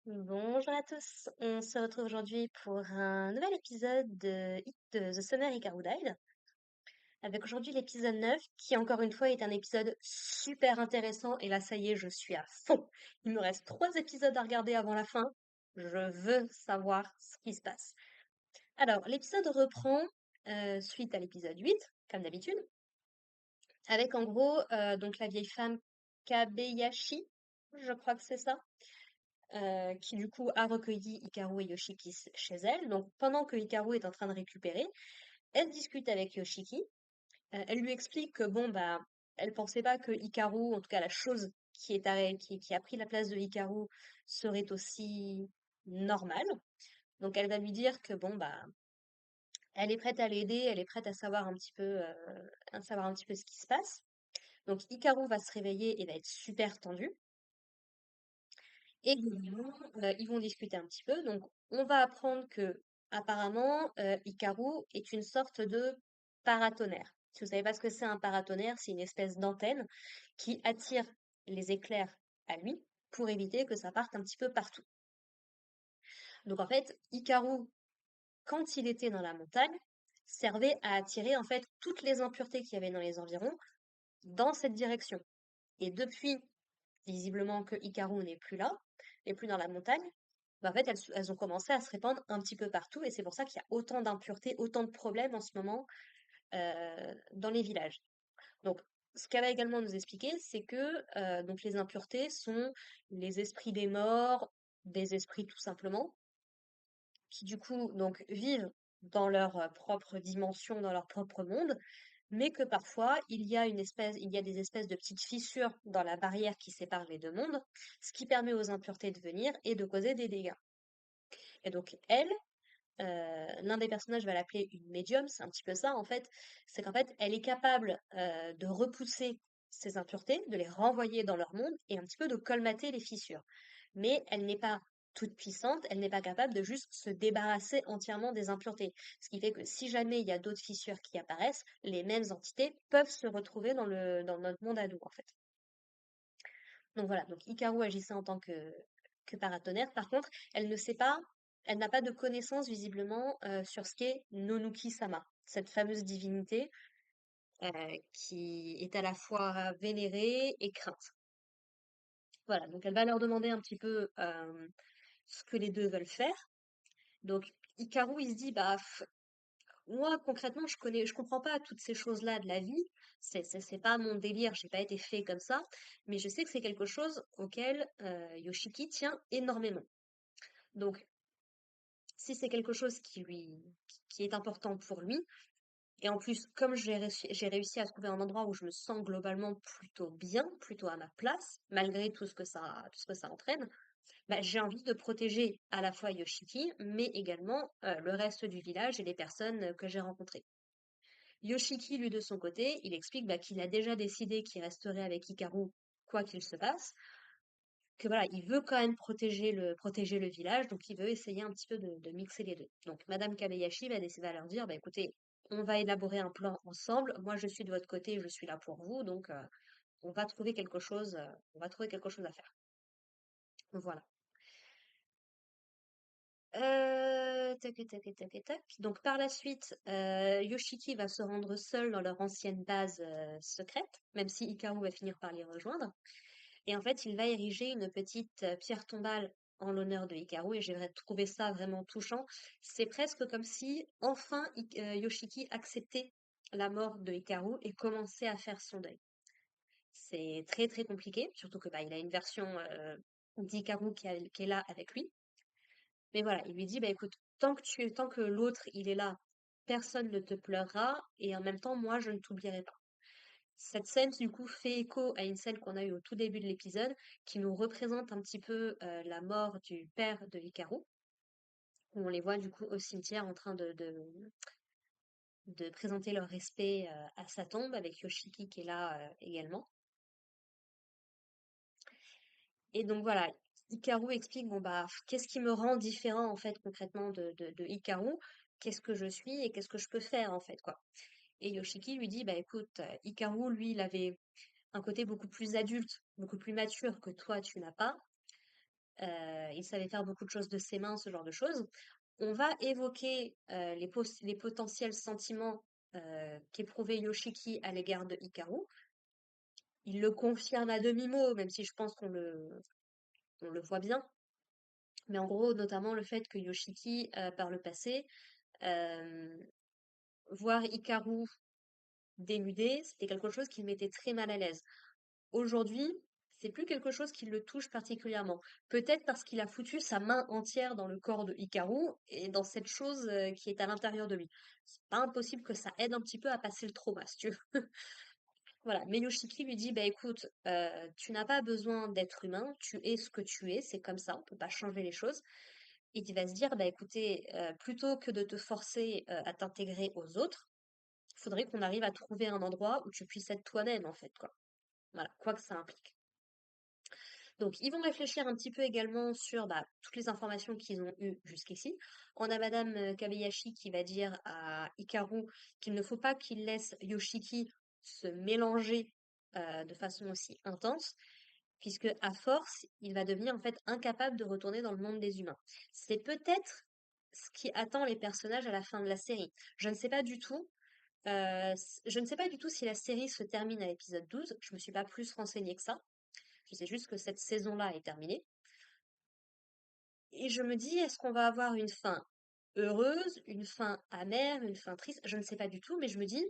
Bonjour à tous, on se retrouve aujourd'hui pour un nouvel épisode de The Summer Hikaru Died, avec aujourd'hui l'épisode 9 qui encore une fois est un épisode super intéressant et là ça y est je suis à fond. Il me reste 3 épisodes à regarder avant la fin, je veux savoir ce qui se passe. Alors l'épisode reprend suite à l'épisode 8 comme d'habitude, avec en gros donc la vieille femme Kabeyashi, je crois que c'est ça, qui du coup a recueilli Hikaru et Yoshiki chez elle. Donc pendant que Hikaru est en train de récupérer, elle discute avec Yoshiki. Elle lui explique que bon bah elle pensait pas que Hikaru, en tout cas la chose qui a pris la place de Hikaru, serait aussi normale. Donc elle va lui dire que bon bah elle est prête à l'aider, elle est prête à savoir un petit peu ce qui se passe. Donc Hikaru va se réveiller et va être super tendu. Et globalement, ils vont discuter un petit peu. Donc, on va apprendre que, apparemment, Hikaru est une sorte de paratonnerre. Si vous savez pas ce que c'est un paratonnerre, c'est une espèce d'antenne qui attire les éclairs à lui pour éviter que ça parte un petit peu partout. Donc, en fait, Hikaru, quand il était dans la montagne, servait à attirer, en fait, toutes les impuretés qu'il y avait dans les environs dans cette direction. Et depuis, visiblement, que Hikaru n'est plus là, n'est plus dans la montagne, bah, en fait, elles ont commencé à se répandre un petit peu partout et c'est pour ça qu'il y a autant d'impuretés, autant de problèmes en ce moment dans les villages. Donc, ce qu'elle va également nous expliquer, c'est que donc les impuretés sont les esprits des morts, des esprits tout simplement, qui du coup donc vivent dans leur propre dimension, dans leur propre monde, mais que parfois il y a des espèces de petites fissures dans la barrière qui sépare les deux mondes, ce qui permet aux impuretés de venir et de causer des dégâts. Et donc elle, l'un des personnages va l'appeler une médium, c'est un petit peu ça en fait, c'est qu'en fait elle est capable de repousser ces impuretés, de les renvoyer dans leur monde et un petit peu de colmater les fissures. Mais elle n'est pas toute puissante, elle n'est pas capable de juste se débarrasser entièrement des impuretés. Ce qui fait que si jamais il y a d'autres fissures qui apparaissent, les mêmes entités peuvent se retrouver dans notre monde à nous en fait. Donc voilà, donc Hikaru agissait en tant que paratonnerre. Par contre, elle ne sait pas, elle n'a pas de connaissance visiblement sur ce qu'est Nonuki-sama, cette fameuse divinité qui est à la fois vénérée et crainte. Voilà, donc elle va leur demander un petit peu ce que les deux veulent faire. Donc Hikaru, il se dit, bah moi concrètement, je comprends pas toutes ces choses-là de la vie. C'est pas mon délire, j'ai pas été fait comme ça, mais je sais que c'est quelque chose auquel Yoshiki tient énormément. Donc si c'est quelque chose qui est important pour lui, et en plus, comme j'ai réussi à trouver un endroit où je me sens globalement plutôt bien, plutôt à ma place, malgré tout ce que ça entraîne, bah, j'ai envie de protéger à la fois Yoshiki, mais également le reste du village et les personnes que j'ai rencontrées. Yoshiki, lui, de son côté, il explique bah, qu'il a déjà décidé qu'il resterait avec Hikaru quoi qu'il se passe, que voilà, il veut quand même protéger le village, donc il veut essayer un petit peu de mixer les deux. Donc Madame Kabayashi va décider à leur dire, bah écoutez, on va élaborer un plan ensemble, moi je suis de votre côté, je suis là pour vous, donc on va trouver on va trouver quelque chose à faire. Voilà. Tac, tac, tac, tac. Donc par la suite, Yoshiki va se rendre seul dans leur ancienne base secrète, même si Hikaru va finir par les rejoindre. Et en fait, il va ériger une petite pierre tombale en l'honneur de Hikaru et j'ai trouvé ça vraiment touchant. C'est presque comme si enfin Yoshiki acceptait la mort de Hikaru et commençait à faire son deuil. C'est très très compliqué, surtout que bah, il a une version d'Hikaru qui est là avec lui. Mais voilà, il lui dit bah écoute, tant que l'autre il est là, personne ne te pleurera et en même temps moi je ne t'oublierai pas. Cette scène, du coup, fait écho à une scène qu'on a eue au tout début de l'épisode, qui nous représente un petit peu la mort du père de Hikaru, où on les voit du coup au cimetière en train de présenter leur respect à sa tombe, avec Yoshiki qui est là également. Et donc voilà, Hikaru explique, bon bah, qu'est-ce qui me rend différent en fait concrètement de Hikaru, qu'est-ce que je suis et qu'est-ce que je peux faire en fait quoi. Et Yoshiki lui dit, bah écoute, Hikaru, lui, il avait un côté beaucoup plus adulte, beaucoup plus mature que toi, tu n'as pas. il savait faire beaucoup de choses de ses mains, ce genre de choses. On va évoquer les potentiels sentiments qu'éprouvait Yoshiki à l'égard de Hikaru. Il le confirme à demi-mot, même si je pense on le voit bien. Mais en gros, notamment le fait que Yoshiki, par le passé, euh, voir Hikaru dénudé, c'était quelque chose qui le mettait très mal à l'aise. Aujourd'hui, c'est plus quelque chose qui le touche particulièrement. Peut-être parce qu'il a foutu sa main entière dans le corps de Hikaru et dans cette chose qui est à l'intérieur de lui. C'est pas impossible que ça aide un petit peu à passer le trauma, si tu veux. Voilà. Mais Yoshiki lui dit, bah écoute, tu n'as pas besoin d'être humain, tu es ce que tu es, c'est comme ça, on peut pas changer les choses. Et il va se dire, bah écoutez, plutôt que de te forcer à t'intégrer aux autres, il faudrait qu'on arrive à trouver un endroit où tu puisses être toi-même, en fait, quoi. Voilà, quoi que ça implique. Donc, ils vont réfléchir un petit peu également sur bah, toutes les informations qu'ils ont eues jusqu'ici. On a Madame Kabayashi qui va dire à Hikaru qu'il ne faut pas qu'il laisse Yoshiki se mélanger de façon aussi intense, puisque à force, il va devenir en fait incapable de retourner dans le monde des humains. C'est peut-être ce qui attend les personnages à la fin de la série. Je ne sais pas du tout. Je ne sais pas du tout si la série se termine à l'épisode 12. Je me suis pas plus renseignée que ça. Je sais juste que cette saison-là est terminée. Et je me dis, est-ce qu'on va avoir une fin heureuse, une fin amère, une fin triste? Je ne sais pas du tout, mais je me dis,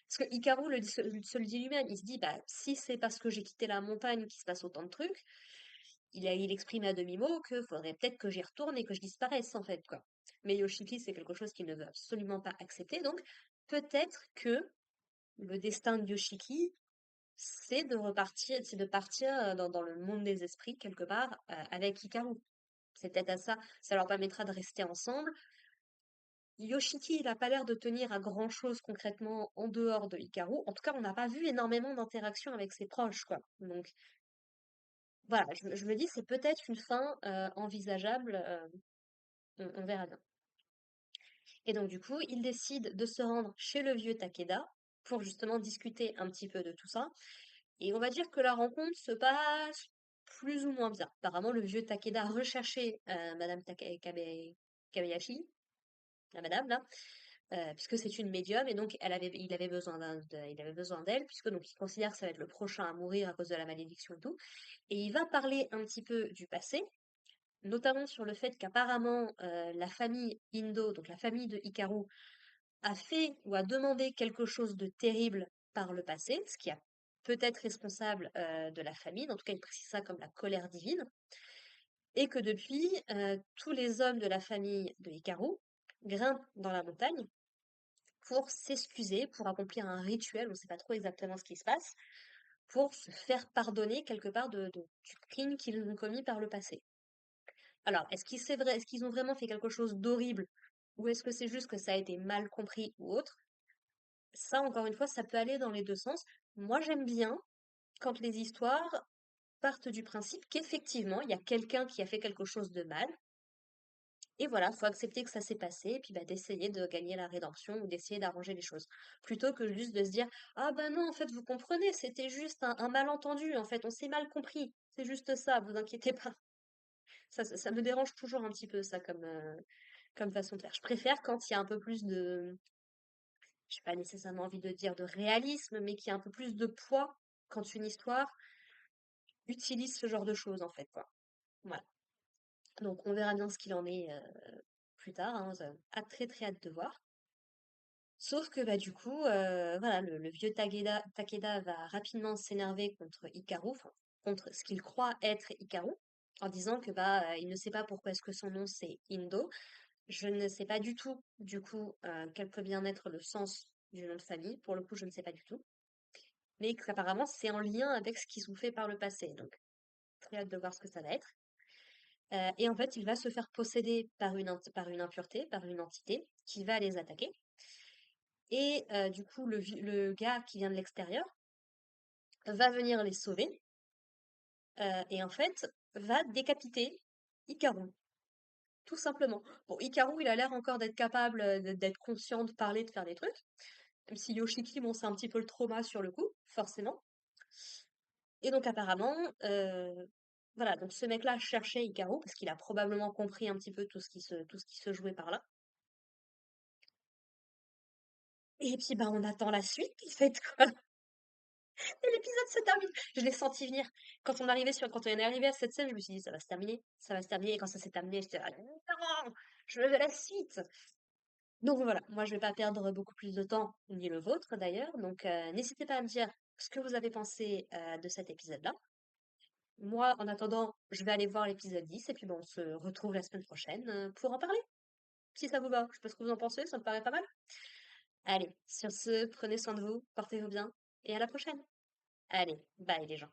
parce que Hikaru se le dit lui-même, il se dit, bah, si c'est parce que j'ai quitté la montagne qu'il se passe autant de trucs, il exprime à demi-mot que faudrait peut-être que j'y retourne et que je disparaisse, en fait, quoi. Mais Yoshiki, c'est quelque chose qu'il ne veut absolument pas accepter, donc peut-être que le destin de Yoshiki, c'est de partir dans le monde des esprits, quelque part, avec Hikaru. C'est peut-être à ça, ça leur permettra de rester ensemble. Yoshiki, il n'a pas l'air de tenir à grand-chose concrètement en dehors de Hikaru. En tout cas, on n'a pas vu énormément d'interactions avec ses proches, quoi. Donc, voilà, je me dis, c'est peut-être une fin envisageable, on verra bien. Et donc, du coup, il décide de se rendre chez le vieux Takeda pour justement discuter un petit peu de tout ça. Et on va dire que la rencontre se passe plus ou moins bien. Apparemment, le vieux Takeda recherchait Madame Kabayashi, la madame là, puisque c'est une médium et donc il avait besoin il avait besoin d'elle puisque donc il considère que ça va être le prochain à mourir à cause de la malédiction et tout. Et il va parler un petit peu du passé, notamment sur le fait qu'apparemment la famille Indo, donc la famille de Hikaru, a fait ou a demandé quelque chose de terrible par le passé, ce qui a peut-être responsable de la famine, en tout cas il précise ça comme la colère divine, et que depuis, tous les hommes de la famille de Hikaru grimpent dans la montagne pour s'excuser, pour accomplir un rituel, on ne sait pas trop exactement ce qui se passe, pour se faire pardonner quelque part du crime qu'ils ont commis par le passé. Alors, est-ce qu'ils ont vraiment fait quelque chose d'horrible, ou est-ce que c'est juste que ça a été mal compris ou autre? Ça, encore une fois, ça peut aller dans les deux sens. Moi, j'aime bien quand les histoires partent du principe qu'effectivement, il y a quelqu'un qui a fait quelque chose de mal, et voilà, faut accepter que ça s'est passé, et puis bah, d'essayer de gagner la rédemption ou d'essayer d'arranger les choses. Plutôt que juste de se dire, ah ben non, en fait, vous comprenez, c'était juste un malentendu, en fait, on s'est mal compris. C'est juste ça, vous inquiétez pas. Ça me dérange toujours un petit peu, ça, comme façon de faire. Je préfère quand il y a un peu plus de, j'ai pas nécessairement envie de dire de réalisme, mais qu'il y a un peu plus de poids quand une histoire utilise ce genre de choses, en fait, quoi. Voilà. Donc, on verra bien ce qu'il en est plus tard, hein, très très hâte de voir. Sauf que bah du coup, voilà, le vieux Takeda va rapidement s'énerver contre Hikaru, enfin, contre ce qu'il croit être Hikaru, en disant que bah il ne sait pas pourquoi est-ce que son nom c'est Indo. Je ne sais pas du tout, du coup, quel peut bien être le sens du nom de famille. Pour le coup, je ne sais pas du tout. Mais qu'apparemment, c'est en lien avec ce qu'ils ont fait par le passé. Donc, très hâte de voir ce que ça va être. Et en fait, il va se faire posséder par une impureté, par une entité, qui va les attaquer. Et du coup, le gars qui vient de l'extérieur va venir les sauver et en fait va décapiter Hikaru, tout simplement. Bon, Hikaru, il a l'air encore d'être capable d'être conscient, de parler, de faire des trucs. Même si Yoshiki, bon, c'est un petit peu le trauma sur le coup, forcément. Et donc apparemment, Voilà, donc ce mec-là cherchait Hikaru parce qu'il a probablement compris un petit peu tout ce qui se jouait par là. Et puis, bah, on attend la suite, en fait, quoi. Et l'épisode se termine. Je l'ai senti venir. Quand on est arrivé à cette scène, je me suis dit, ça va se terminer, ça va se terminer. Et quand ça s'est terminé, j'étais là, non, je veux la suite. Donc voilà, moi je vais pas perdre beaucoup plus de temps, ni le vôtre d'ailleurs. Donc n'hésitez pas à me dire ce que vous avez pensé de cet épisode-là. Moi, en attendant, je vais aller voir l'épisode 10 et puis bon, on se retrouve la semaine prochaine pour en parler, si ça vous va. Je sais pas ce que vous en pensez, ça me paraît pas mal. Allez, sur ce, prenez soin de vous, portez-vous bien et à la prochaine. Allez, bye les gens.